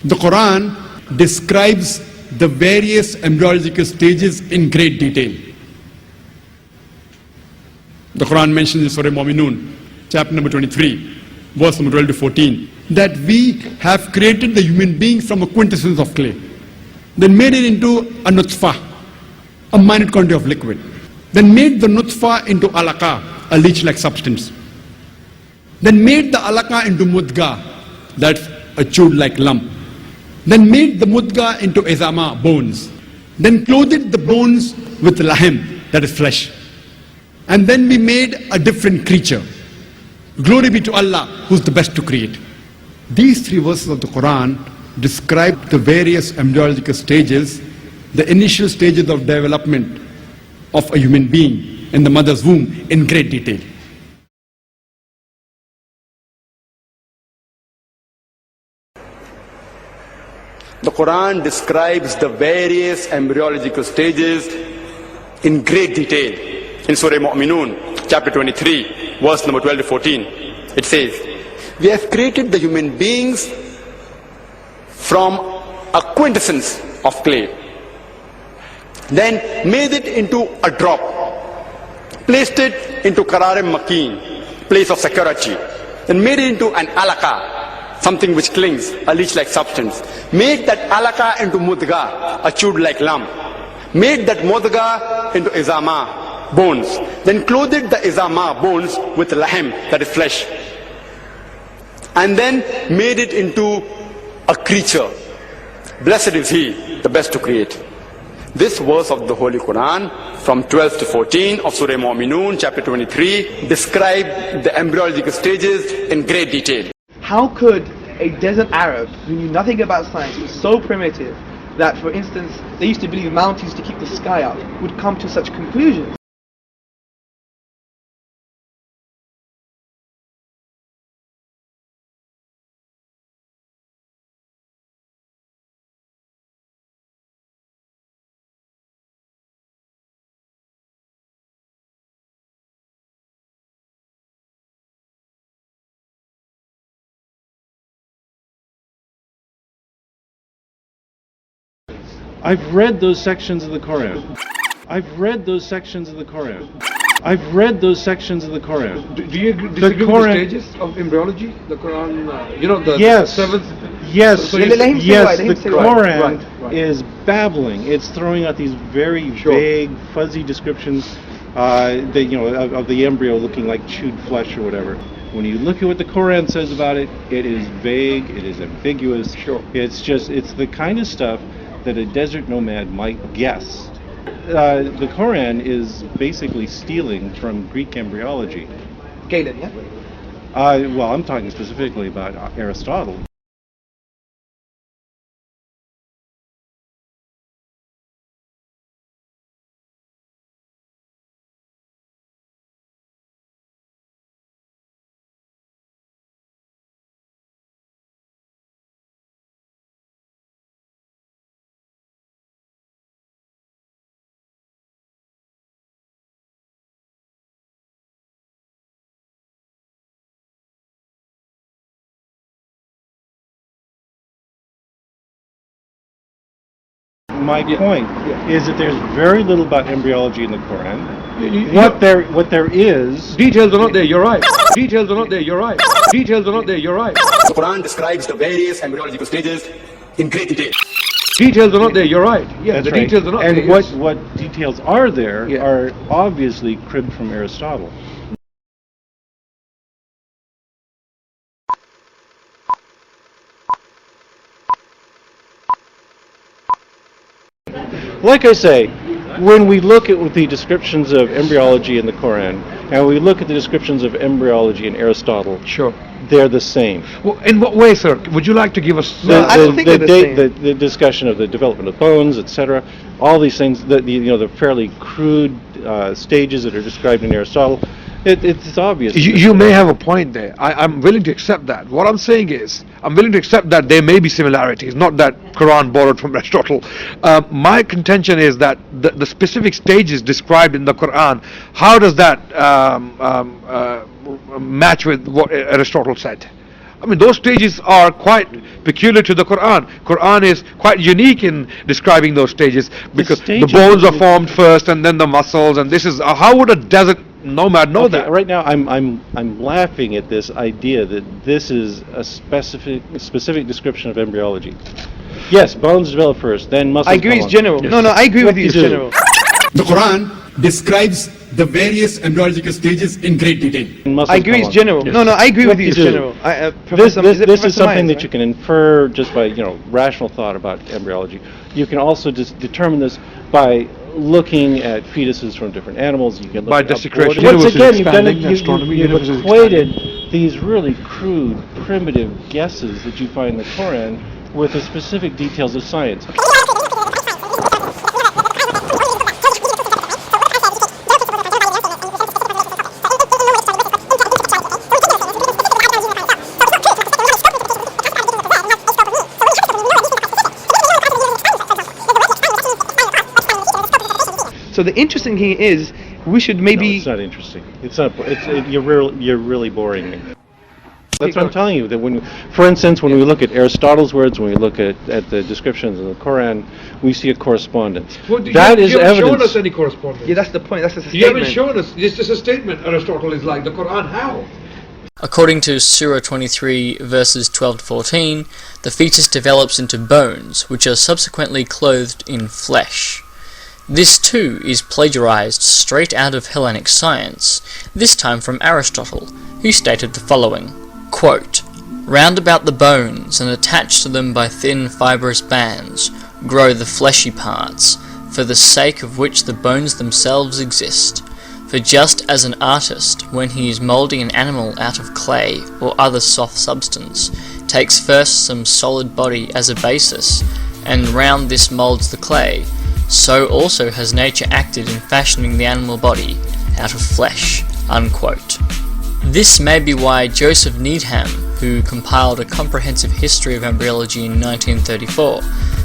The Quran describes the various embryological stages in great detail. The Quran mentions in Surah Mu'minun, chapter number 23, verse number 12 to 14, that we have created the human being from a quintessence of clay, then made it into a nutfah, a minute quantity of liquid, then made the nutfah into alaqa, a leech-like substance, then made the alaqa into mudga, that's a chewed-like lump, then made the mudga into izama, bones, then clothed the bones with lahem, that is flesh, and then we made a different creature. Glory be to Allah, who's the best to create. These three verses of the Quran describe the various embryological stages, the initial stages of development of a human being in the mother's womb in great detail. The Quran describes the various embryological stages in great detail. In Surah Mu'minun, chapter 23, verse number 12 to 14, it says, we have created the human beings from a quintessence of clay, then made it into a drop, placed it into Qararim Makin, place of security, then made it into an alaqa, something which clings, a leech-like substance, made that alaqa into mudga, a chewed-like lump, made that mudga into izama, bones, then clothed the izama, bones, with lahem, that is flesh, and then made it into a creature. Blessed is he, the best to create. This verse of the Holy Quran, from 12 to 14 of Surah Mu'minun, chapter 23, describe the embryological stages in great detail. How could a desert Arab who knew nothing about science, was so primitive that, for instance, they used to believe mountains to keep the sky up, would come to such conclusions? I've read those sections of the Quran. I've read those sections of the Quran. I've read those sections of the Quran. Do you disagree with the stages of embryology? The Quran, the yes, seventh. Yes, So let him say yes. right, let him The say Quran right. is babbling. It's throwing out these very vague, fuzzy descriptions, of the embryo looking like chewed flesh or whatever. When you look at what the Quran says about it, it is vague. It is ambiguous. Sure. It's the kind of stuff that a desert nomad might guess. The Quran is basically stealing from Greek embryology. Galen, yeah? Well, I'm talking specifically about Aristotle. My point is that there's very little about embryology in the Quran. What there is... Details are not there, you're right. Details are not there, you're right. Details are not there, you're right. The Quran describes the various embryological stages in great detail. Details are not there, you're right. Yeah, That's the right. details are not and there. And what details are there are obviously cribbed from Aristotle. Like I say, when we look at the descriptions of embryology in the Quran, and we look at the descriptions of embryology in Aristotle, Sure. they're the same. Well, in what way, sir? Would you like to give us... I don't think they're the same. The discussion of the development of bones, etc., all these things, the fairly crude stages that are described in Aristotle, it's obvious. You may have a point there. I'm willing to accept that. What I'm saying is, I'm willing to accept that there may be similarities, not that Quran borrowed from Aristotle. My contention is that the specific stages described in the Quran, how does that match with what Aristotle said? I mean, those stages are quite peculiar to the Quran. Quran is quite unique in describing those stages because the stages bones are is- formed first and then the muscles, and this is how would a desert nomad know Okay, that? right now I'm laughing at this idea that this is a specific description of embryology. Yes, bones develop first, then muscles. I agree, come it's on. general. No, I agree with you, it's you do. general. The Quran describes the various embryological stages in great detail. And muscles I agree, come it's on. general. Yes. No, I agree with you, it's You do. general. This Professor, is Professor something Myers, that you can infer just by rational thought about embryology. You can also just determine this by looking at fetuses from different animals. You can look By at desecration. Once Universe is again, you've done it. expanding, astronomy, You've universe is equated these really crude, primitive guesses that you find in the Quran with the specific details of science. So the interesting thing is, we should No, maybe... it's not interesting. It's not. You're really boring me. That's what I'm telling you. That for instance, when we look at Aristotle's words, when we look at the descriptions in the Quran, we see a correspondence. That is evidence. any correspondence. Yeah, that's the point, that's just a You haven't statement. shown us. It's just a statement. Aristotle is like the Quran. How? According to Surah 23 verses 12 to 14, the fetus develops into bones, which are subsequently clothed in flesh. This too is plagiarized straight out of Hellenic science, this time from Aristotle, who stated the following, quote, "Round about the bones and attached to them by thin fibrous bands grow the fleshy parts, for the sake of which the bones themselves exist. For just as an artist, when he is moulding an animal out of clay or other soft substance, takes first some solid body as a basis, and round this moulds the clay, so also has nature acted in fashioning the animal body out of flesh." Unquote. This may be why Joseph Needham, who compiled a comprehensive history of embryology in 1934,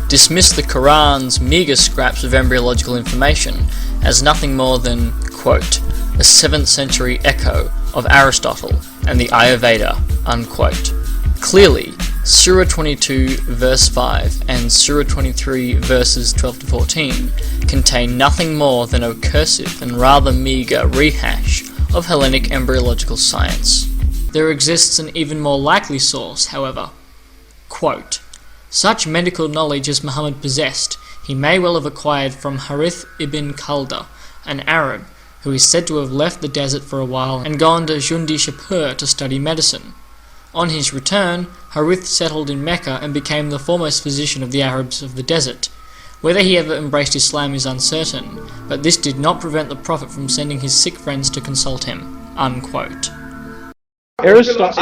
dismissed the Quran's meagre scraps of embryological information as nothing more than, quote, "a 7th century echo of Aristotle and the Ayurveda," unquote. Clearly, Surah 22 verse 5 and Surah 23 verses 12 to 14 contain nothing more than a cursive and rather meagre rehash of Hellenic embryological science. There exists an even more likely source, however. Quote, "Such medical knowledge as Muhammad possessed, he may well have acquired from Harith ibn Kalda, an Arab, who is said to have left the desert for a while and gone to Jundi Shapur to study medicine. On his return, Harith settled in Mecca and became the foremost physician of the Arabs of the desert. Whether he ever embraced Islam is uncertain, but this did not prevent the Prophet from sending his sick friends to consult him." Unquote. Aristotle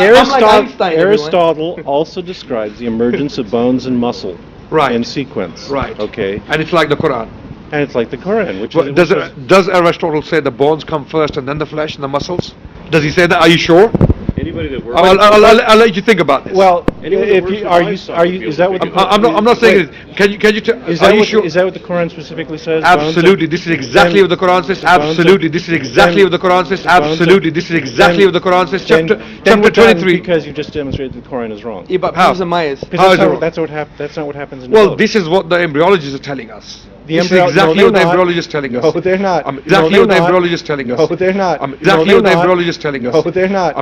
also describes the emergence of bones and muscle Right. in sequence. Right. Okay. And it's like the Quran. And it's like the Quran, which Well, is does Aristotle say the bones come first and then the flesh and the muscles? Does he say that? Are you sure? anybody that works. I'll let you think about this. Well, Anyone that if works you with are you livestock are would you be is able that to what do the, that. I'm not saying wait, it. Can you tell? Is Are that you what sure? is that what the Quran specifically says? Absolutely, this is exactly what the Quran says. Absolutely, this is exactly what the Quran says. Absolutely, this is exactly what the Quran says. Chapter we're done 23. because you just demonstrated the Quran is wrong. Yeah, but How? Professor Myers. Because How is it that's wrong? that's not what happens in the Well, book. this is what the embryologists are telling us. The This is embryo- exactly no, what the they're not. embryologists are telling us. No, they're not. Exactly No, what the they're not. embryologists are telling us. No, they're not. Exactly No, what the they're not. embryologists are telling us. No, they're not.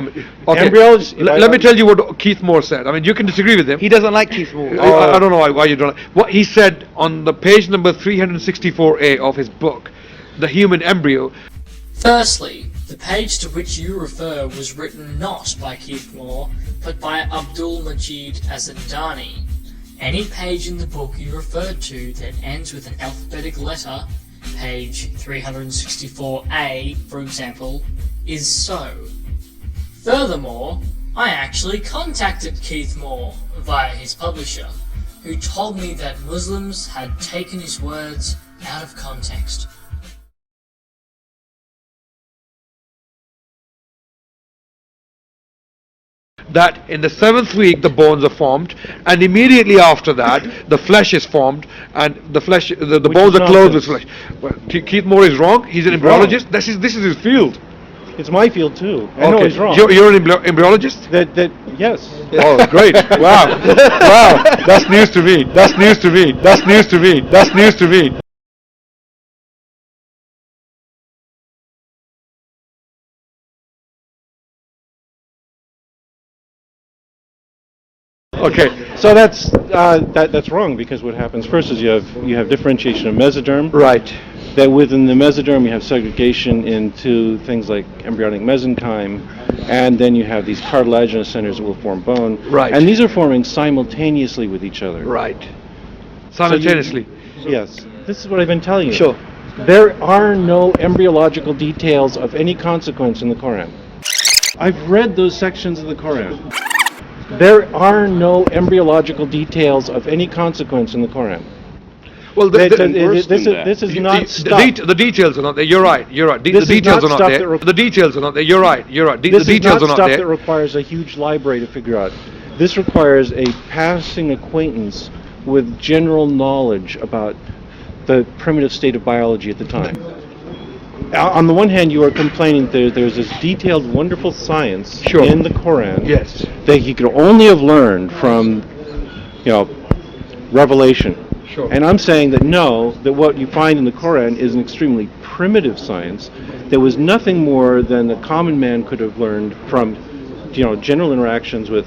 Okay. Embryologists. Let me tell you what Keith Moore said. I mean, you can disagree with him. He doesn't like Keith Moore. I don't know why you don't. What he said on the page number 364A of his book, The Human Embryo. Firstly, the page to which you refer was written not by Keith Moore, but by Abdul Majid Azandani. Any page in the book you referred to that ends with an alphabetic letter, page 364A, for example, is so. Furthermore, I actually contacted Keith Moore via his publisher, who told me that Muslims had taken his words out of context. That in the 7th week the bones are formed, and immediately after that the flesh is formed, and the flesh, the bones is are clothed with nonsense. flesh. Well, Keith Moore is wrong. He's an He's wrong. embryologist. This is his field. It's my field too. I know he's wrong. You're an embryologist? Yes. Oh, great. Wow. Wow. That's news to me. That's news to me. That's news to me. That's news to me. Okay. So that's wrong, because what happens first is you have differentiation of mesoderm. Right. That within the mesoderm you have segregation into things like embryonic mesenchyme, and then you have these cartilaginous centers that will form bone. Right. And these are forming simultaneously with each other. Right. Simultaneously. Yes. This is what I've been telling you. Sure. There are no embryological details of any consequence in the Quran. I've read those sections of the Quran. There are no embryological details of any consequence in the Quran. Well, This is not stuff. the details are not there. You're right. You're right. The This is details not are not stuff there. that The details are not there. You're right. You're right. The This is details not are not stuff there. that requires a huge library to figure out. This requires a passing acquaintance with general knowledge about the primitive state of biology at the time. On the one hand, you are complaining that there's this detailed, wonderful science Sure. in the Quran Yes. that you could only have learned from, revelation. Sure. And I'm saying that no, that what you find in the Quran is an extremely primitive science that was nothing more than the common man could have learned from, general interactions with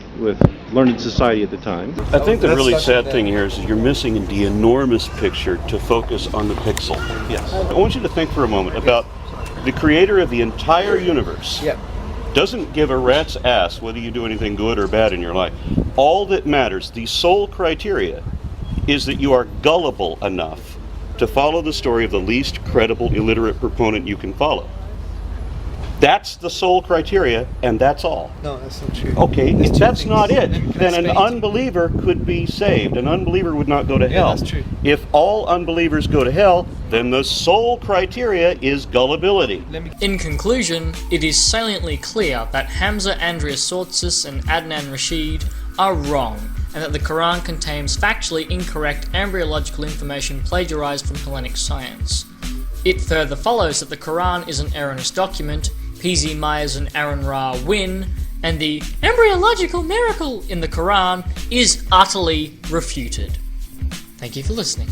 learned society at the time. I think the really sad thing here is you're missing the enormous picture to focus on the pixel. Yes. I want you to think for a moment about the creator of the entire universe. Yep. Doesn't give a rat's ass whether you do anything good or bad in your life. All that matters, the sole criteria, is that you are gullible enough to follow the story of the least credible illiterate proponent you can follow. That's the sole criteria, and that's all. No, that's not true. Okay, if that's not it, Can I then an explain? unbeliever could be saved. An unbeliever would not go to hell. that's true. If all unbelievers go to hell, then the sole criteria is gullibility. In conclusion, it is saliently clear that Hamza Andreas Sortsis and Adnan Rashid are wrong, and that the Quran contains factually incorrect embryological information plagiarized from Hellenic science. It further follows that the Quran is an erroneous document, P.Z. Myers and Aaron Ra win, and the embryological miracle in the Quran is utterly refuted. Thank you for listening.